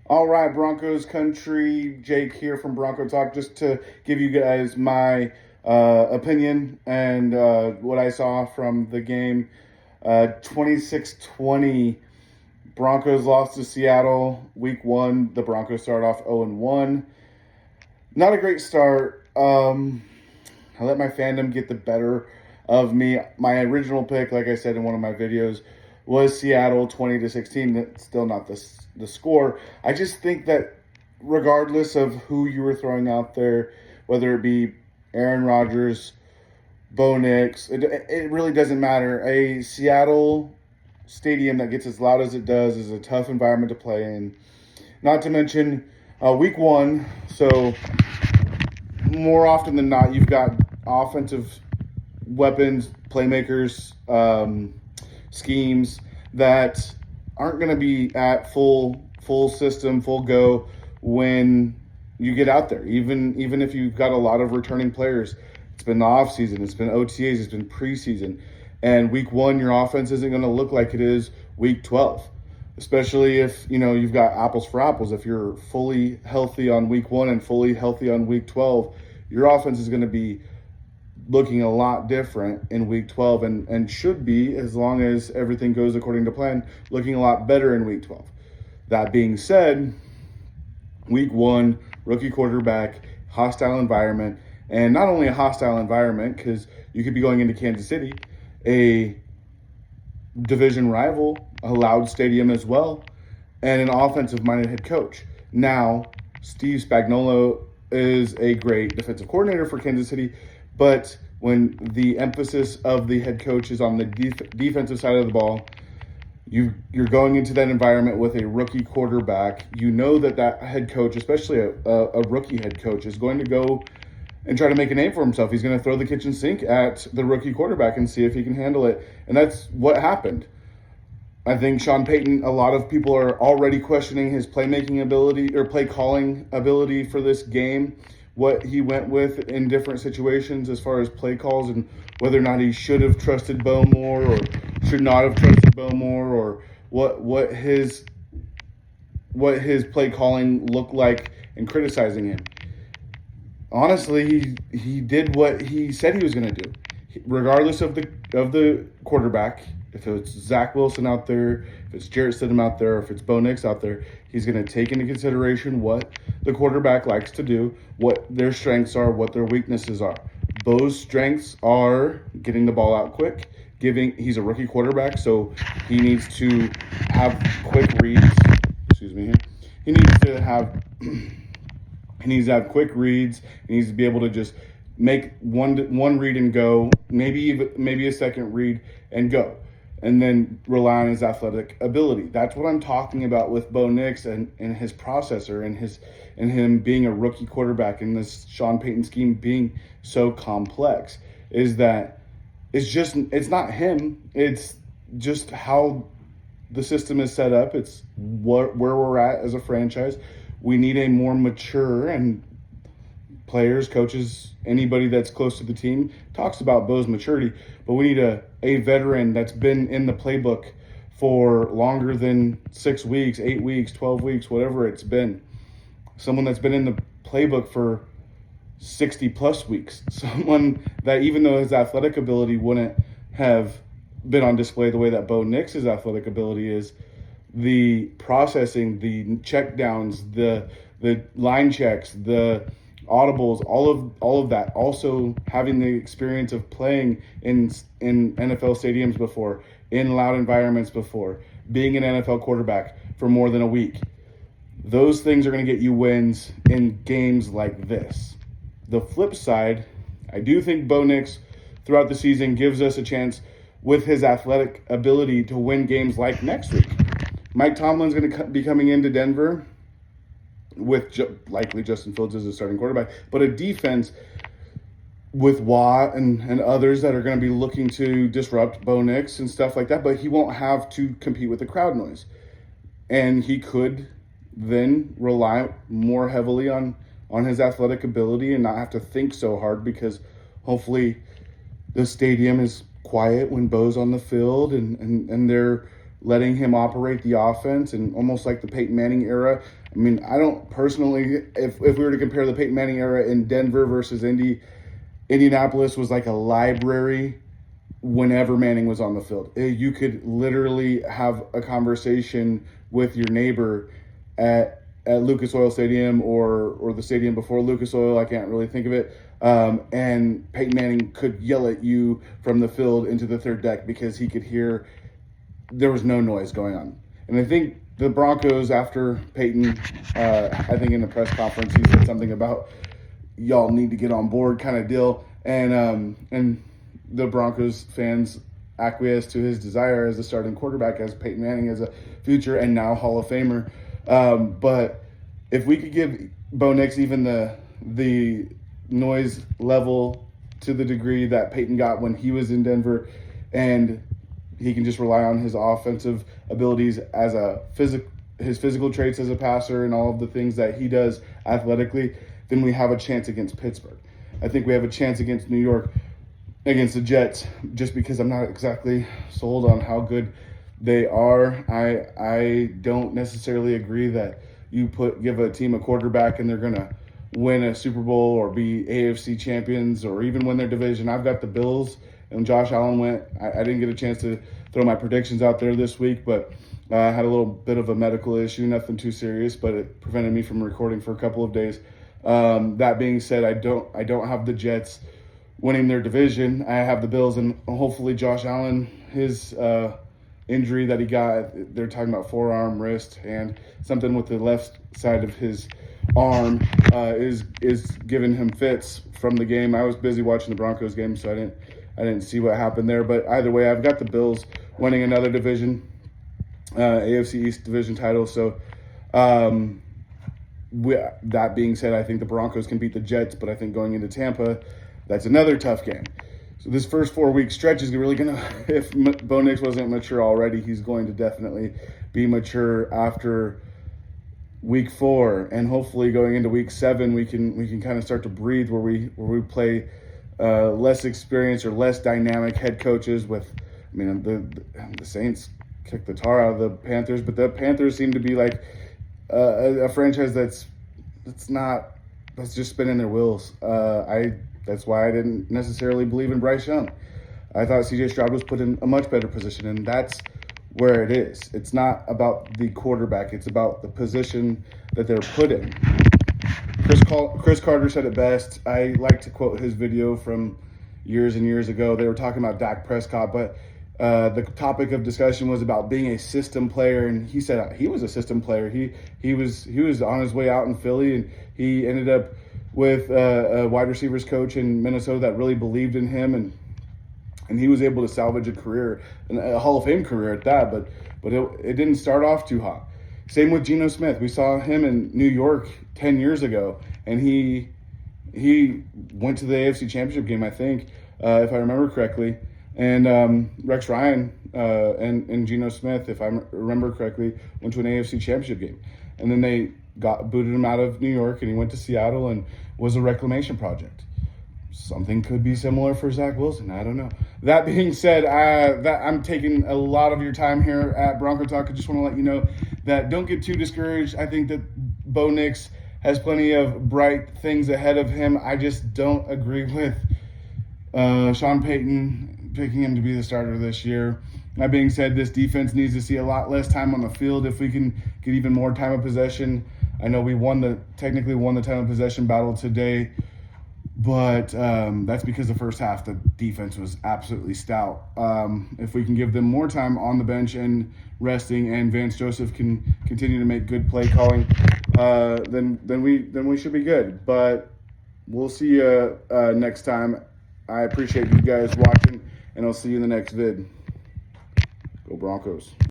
All right, Broncos country, Jake here from BroncoTlk, just to give you guys my opinion and what I saw from the game. 26-20, Broncos lost to Seattle week one. The Broncos started off 0-1. Not a great start. I let my fandom get the better of me. My original pick, like I said in one of my videos, was Seattle 20-16. That's still not the score. I just think that regardless of who you were throwing out there, whether it be Aaron Rodgers, Bo Nix, it really doesn't matter. A Seattle stadium that gets as loud as it does is a tough environment to play in. Not to mention week one, so more often than not, you've got offensive weapons, playmakers, schemes that aren't going to be at full system, full go when you get out there. Even if you've got a lot of returning players, it's been the off season, it's been OTAs, it's been preseason, and week one your offense isn't going to look like it is week 12. Especially if you've got apples for apples. If you're fully healthy on week one and fully healthy on week 12, your offense is going to be looking a lot different in week 12 and should be, as long as everything goes according to plan, looking a lot better in week 12. That being said, week one, rookie quarterback, hostile environment, and not only a hostile environment because you could be going into Kansas City, a division rival, a loud stadium as well, and an offensive-minded head coach. Now, Steve Spagnuolo is a great defensive coordinator for Kansas City, but when the emphasis of the head coach is on the defensive side of the ball, you're going into that environment with a rookie quarterback. You know that head coach, especially a rookie head coach, is going to go and try to make a name for himself. He's going to throw the kitchen sink at the rookie quarterback and see if he can handle it. And that's what happened. I think Sean Payton, a lot of people are already questioning his playmaking ability or play calling ability for this game, what he went with in different situations as far as play calls and whether or not he should have trusted Bo more or should not have trusted Bo more, or what his play calling looked like, and criticizing him. Honestly, he did what he said he was going to do, regardless of the quarterback. If it's Zach Wilson out there, if it's Jarrett Stidham out there, if it's Bo Nix out there, he's going to take into consideration what the quarterback likes to do, what their strengths are, what their weaknesses are. Bo's strengths are getting the ball out quick. He's a rookie quarterback, so he needs to have quick reads. Excuse me here. He needs to have quick reads. He needs to be able to just make one read and go, maybe a second read and go, and then rely on his athletic ability. That's what I'm talking about with Bo Nix and his processor and him being a rookie quarterback and this Sean Payton scheme being so complex, is that it's not him. It's just how the system is set up. It's where we're at as a franchise. We need a more mature, and players, coaches, anybody that's close to the team talks about Bo's maturity, but we need a veteran that's been in the playbook for longer than 6 weeks, 8 weeks, 12 weeks, whatever it's been. Someone that's been in the playbook for 60 plus weeks. Someone that, even though his athletic ability wouldn't have been on display the way that Bo Nix's athletic ability is, the processing, the check downs, the line checks, the audibles, all of that. Also having the experience of playing in NFL stadiums before, in loud environments before, being an NFL quarterback for more than a week. Those things are going to get you wins in games like this. The flip side, I do think Bo Nix throughout the season gives us a chance with his athletic ability to win games like next week. Mike Tomlin's going to be coming into Denver with likely Justin Fields as a starting quarterback, but a defense with Watt and others that are going to be looking to disrupt Bo Nix and stuff like that, but he won't have to compete with the crowd noise. And he could then rely more heavily on his athletic ability and not have to think so hard, because hopefully the stadium is quiet when Bo's on the field and they're letting him operate the offense, and almost like the Peyton Manning era. I mean, I don't personally, if we were to compare the Peyton Manning era in Denver versus Indianapolis was like a library whenever Manning was on the field. You could literally have a conversation with your neighbor at Lucas Oil Stadium or the stadium before Lucas Oil. I can't really think of it. And Peyton Manning could yell at you from the field into the third deck because he could hear there was no noise going on. And I think the Broncos, after Peyton, I think in the press conference, he said something about y'all need to get on board kind of deal. And the Broncos fans acquiesced to his desire as a starting quarterback, as Peyton Manning as a future and now Hall of Famer. But if we could give Bo Nix even the noise level to the degree that Peyton got when he was in Denver, and he can just rely on his offensive abilities as his physical traits as a passer and all of the things that he does athletically, then we have a chance against Pittsburgh. I think we have a chance against New York, against the Jets, just because I'm not exactly sold on how good they are. I don't necessarily agree that you give a team a quarterback and they're going to win a Super Bowl or be AFC champions or even win their division. I've got the Bills, and Josh Allen went. I didn't get a chance to throw my predictions out there this week, but I had a little bit of a medical issue, nothing too serious, but it prevented me from recording for a couple of days. That being said, I don't have the Jets winning their division. I have the Bills, and hopefully Josh Allen, his injury that he got, they're talking about forearm, wrist, and something with the left side of his arm is giving him fits from the game. I was busy watching the Broncos game, so I didn't see what happened there. But either way, I've got the Bills winning another division, AFC East division title. So that being said, I think the Broncos can beat the Jets, but I think going into Tampa, that's another tough game. So this first 4-week stretch is really going to, if Bo Nix wasn't mature already, he's going to definitely be mature after week 4, and hopefully going into week 7, we can kind of start to breathe where we play less experienced or less dynamic head coaches. With, I mean, the Saints kicked the tar out of the Panthers, but the Panthers seem to be like a franchise that's just spinning their wheels. That's why I didn't necessarily believe in Bryce Young. I thought C.J. Stroud was put in a much better position, and that's where it is. It's not about the quarterback. It's about the position that they're put in. Chris Carter said it best. I like to quote his video from years and years ago. They were talking about Dak Prescott, but the topic of discussion was about being a system player, and he said he was a system player. He was on his way out in Philly, and he ended up with a wide receivers coach in Minnesota that really believed in him, and he was able to salvage a career, a Hall of Fame career at that. But it didn't start off too hot. Same with Geno Smith. We saw him in New York 10 years ago, and he went to the AFC Championship game, I think, if I remember correctly. And Rex Ryan and Geno Smith, if I remember correctly, went to an AFC Championship game. And then they booted him out of New York, and he went to Seattle and was a reclamation project. Something could be similar for Zach Wilson. I don't know. That being said, I'm taking a lot of your time here at BroncoTlk. I just want to let you know that don't get too discouraged. I think that Bo Nix has plenty of bright things ahead of him. I just don't agree with Sean Payton picking him to be the starter this year. That being said, this defense needs to see a lot less time on the field if we can get even more time of possession. I know we technically won the time of possession battle today, but that's because the first half, the defense was absolutely stout. If we can give them more time on the bench and resting, and Vance Joseph can continue to make good play calling, then we should be good. But we'll see you next time. I appreciate you guys watching, and I'll see you in the next vid. Go Broncos.